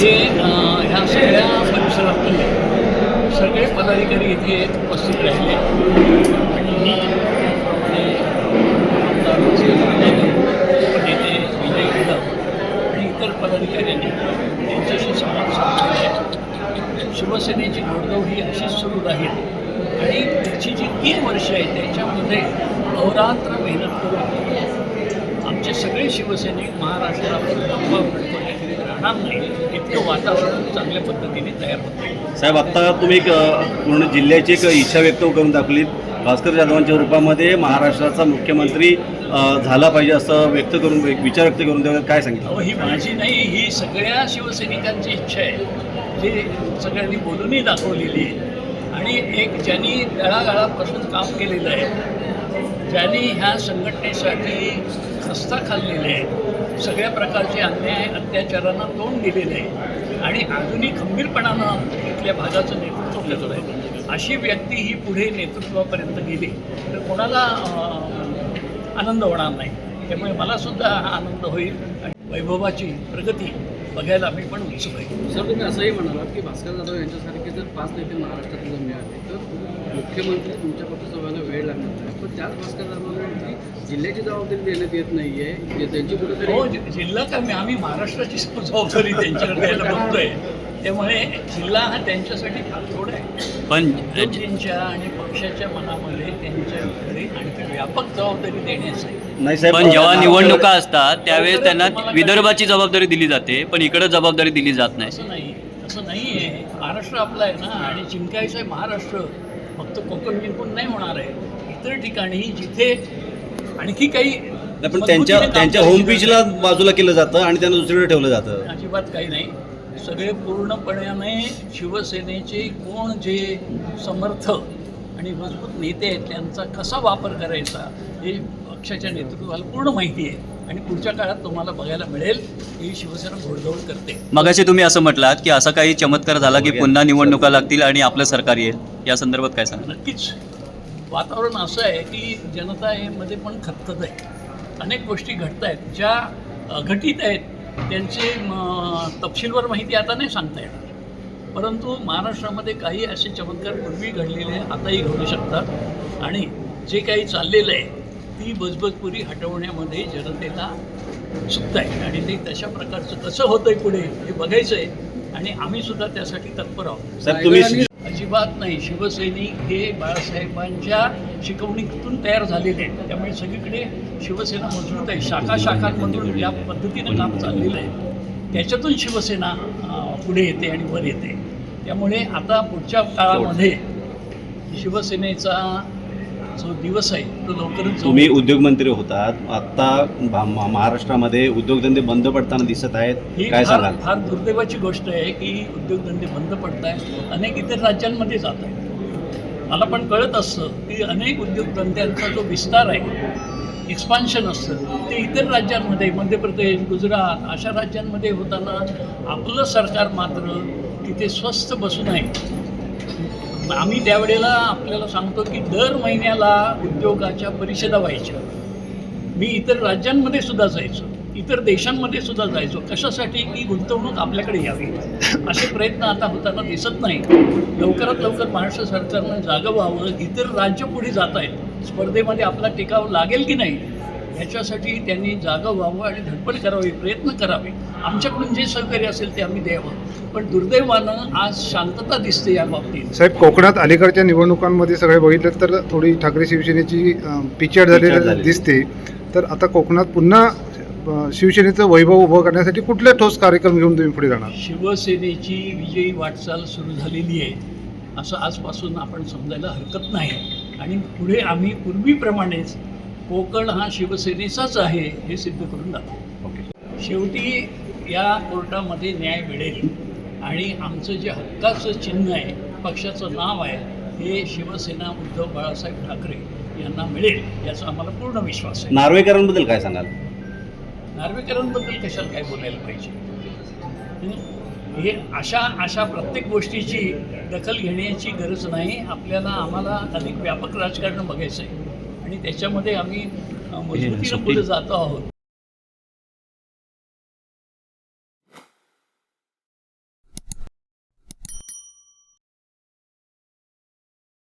हे ह्या सगळ्या परिसरातले सगळे पदाधिकारी इथे उपस्थित राहिले आणि मी त्याप्रमाणे आमदारांचे नेते विजय कदम आणि इतर पदाधिकाऱ्यांनी त्यांच्याशी संवाद साधलेला आहे. शिवसेनेची घोडदौड ही अशीच सुरू राहील आणि त्याची जी 3 वर्ष आहे त्याच्यामध्ये अहोरात्र मेहनत करून आमचे सगळे शिवसैनिक महाराष्ट्रावर राहणार नाही इतकं वातावरण चांगल्या पद्धतीने तयार होतं. साहेब, आत्ता तुम्ही एक पूर्ण जिल्ह्याची एक इच्छा व्यक्त करून दाखवली. भास्कर जाधवांच्या रूपामध्ये महाराष्ट्राचा मुख्यमंत्री झाला पाहिजे असं व्यक्त करून एक विचार व्यक्त करून त्यावर काय सांगितलं? ही माझी नाही, ही सगळ्या शिवसैनिकांची इच्छा आहे जे सगळ्यांनी बोलूनही दाखवलेली आहे. आणि एक ज्यांनी तळागाळापासून काम केलेलं आहे, ज्यांनी ह्या संघटनेसाठी खस्ता खाल्लेले आहे, सगळ्या प्रकारचे अन्याय अत्याचारांना तोंड दिलेलं आहे आणि अजूनही खंबीरपणानं इथल्या भागाचं नेतृत्व करत आहे, अशी व्यक्ती ही पुढे नेतृत्वापर्यंत गेली तर कोणाला आनंद होणार नाही. त्यामुळे मलासुद्धा हा आनंद होईल आणि वैभवाची प्रगती बघायला मी पण उत्सुक आहे. सर, तुम्ही असंही म्हणालात की भास्कर जाधव यांच्यासारखे जर 5 नेते महाराष्ट्रात जर मिळाले तर मुख्यमंत्री तुमच्यापर्यंत व्हायला वेळ लागणार नाही. पण त्याच भास्कर जाधवांना जिल्ह्याची जबाबदारी देण्यात येत नाही आहे, त्यांची कुठेतरी हो, जिल्हा का आम्ही महाराष्ट्राची जबाबदारी त्यांच्याकडे द्यायला बघतोय. त्यामुळे जिल्हा हा त्यांच्यासाठी फार थोडा आहे. पण त्यांच्या आणि पक्षाच्या मनामध्ये त्यांच्याकडे आणखी व्यापक जबाबदारी देण्यास आहे. नाही साहेब, पण जेव्हा निवडणुका असतात त्यावेळेस त्यांना विदर्भाची जबाबदारी दिली जाते, पण इकडे जबाबदारी दिली जात नाही. असं नाही आहे. महाराष्ट्र आपला आहे ना आणि जिंकायचं आहे महाराष्ट्र. फक्त कोकण जिंकून नाही होणार आहे. इतर ठिकाणी जिथे आणखी काही पण त्यांच्या होम पिचला बाजूला केलं जातं आणि त्यांना दुसरीकडे ठेवलं जातं. अजिबात काही नाही. सगळे पूर्णपणे शिवसेनेचे कोण जे समर्थ आणि मजबूत नेते आहेत त्यांचा कसा वापर करायचा हे पक्षाच्या नेतृत्वाला पूर्ण माहिती आहे आणि पुढच्या काळात तुम्हाला बघायला मिळेल ही शिवसेना घोडदौड करते. मगाशी तुम्ही असं म्हटलात की असा काही चमत्कार झाला की पुन्हा निवडणुका लागतील आणि आपलं सरकार येईल, या संदर्भात काय सांगा? नक्कीच वातावरण असं आहे की जनता मध्ये पण खतखत आहे. अनेक गोष्टी घडत आहेत ज्या घटित आहेत त्यांचे तपशीलवार माहिती आता नाही सांगता येणार. परंतु महाराष्ट्रामध्ये काही असे चमत्कार पूर्वी घडलेले आताही घडू शकतात आणि जे काही चाललेलं आहे ती बजबजपुरी हटवण्यामध्ये जनतेला उत्सुकता आहे आणि ते तशा प्रकारचं कसं होतंय पुढे हे बघायचं आहे आणि आम्ही सुद्धा त्यासाठी तत्पर आहोत. साहेब, तुम्ही अजिबात नाही. शिवसैनिक हे बाळासाहेबांच्या शिकवणीतून तयार झालेले आहेत. त्यामुळे सगळीकडे शिवसेना मजबूत आहे. शाखांमधून या पद्धतीनं काम चाललेलं आहे. त्याच्यातून शिवसेना पुढे येते आणि वर येते. त्यामुळे आता पुढच्या काळामध्ये शिवसेनेचा जो दिवस आहे तो लवकरच. तुम्ही उद्योगमंत्री होतात, आत्ता महाराष्ट्रामध्ये उद्योगधंदे बंद पडताना दिसत आहेत, काय सांगाल? फार दुर्दैवाची गोष्ट आहे की उद्योगधंदे बंद पडत आहेत. अनेक इतर राज्यांमध्ये जात आहेत. मला पण कळत असतं की अनेक उद्योगधंद्यांचा जो विस्तार आहे, एक्सपान्शन असतं ते इतर राज्यांमध्ये मध्य प्रदेश, गुजरात अशा राज्यांमध्ये होताना आपलं सरकार मात्र तिथे स्वस्थ बसून आहे. आम्ही त्यावेळेला आपल्याला सांगतो की दर महिन्याला उद्योगाच्या परिषदा व्हायच्या. मी इतर राज्यांमध्ये सुद्धा जायचो, इतर देशांमध्ये सुद्धा जायचो. कशासाठी की गुंतवणूक आपल्याकडे यावी. असे प्रयत्न आता होताना दिसत नाही. लवकरात लवकर महाराष्ट्र सरकारनं जागं व्हावं. इतर राज्य पुढे जात आहेत. स्पर्धेमध्ये आपला टिकाव लागेल की नाही ह्याच्यासाठी त्यांनी जागं व्हावं आणि धडपड करावी, प्रयत्न करावे. आमच्याकडून जे सहकार्य असेल ते आम्ही द्यावं. पण दुर्दैवानं आज शांतता दिसते या बाबतीत. साहेब, कोकणात अलीकडच्या निवडणुकांमध्ये सगळे बघितलं तर थोडी ठाकरे शिवसेनेची पिछेड झालेली दिसते. तर आता कोकणात पुन्हा शिवसेनेचं वैभव उभं करण्यासाठी कुठले ठोस कार्यक्रम घेऊन तुम्ही पुढे जाणार? शिवसेनेची विजयी वाटचाल सुरू झालेली आहे असं आजपासून आपण समजायला हरकत नाही. आणि पुढे आम्ही पूर्वीप्रमाणेच कोकण हा शिवसेनेचाच आहे हे सिद्ध करून दाखवू. शेवटी या कोर्टामध्ये न्याय मिळेल आणि आमचं जे हक्काचं चिन्ह आहे, पक्षाचं नाव आहे, हे शिवसेना उद्धव बाळासाहेब ठाकरे यांना मिळेल याचा आम्हाला पूर्ण विश्वास आहे. नार्वेकरांबद्दल काय सांगाल? नार्वेकरांबद्दल कशाला काय बोलायला पाहिजे? हे अशा प्रत्येक गोष्टीची दखल घेण्याची गरज नाही. आम्हाला अधिक व्यापक राजकारण बघायचं आहे आणि त्याच्यामध्ये आम्ही मजबूतीनं पुढे जातो आहोत.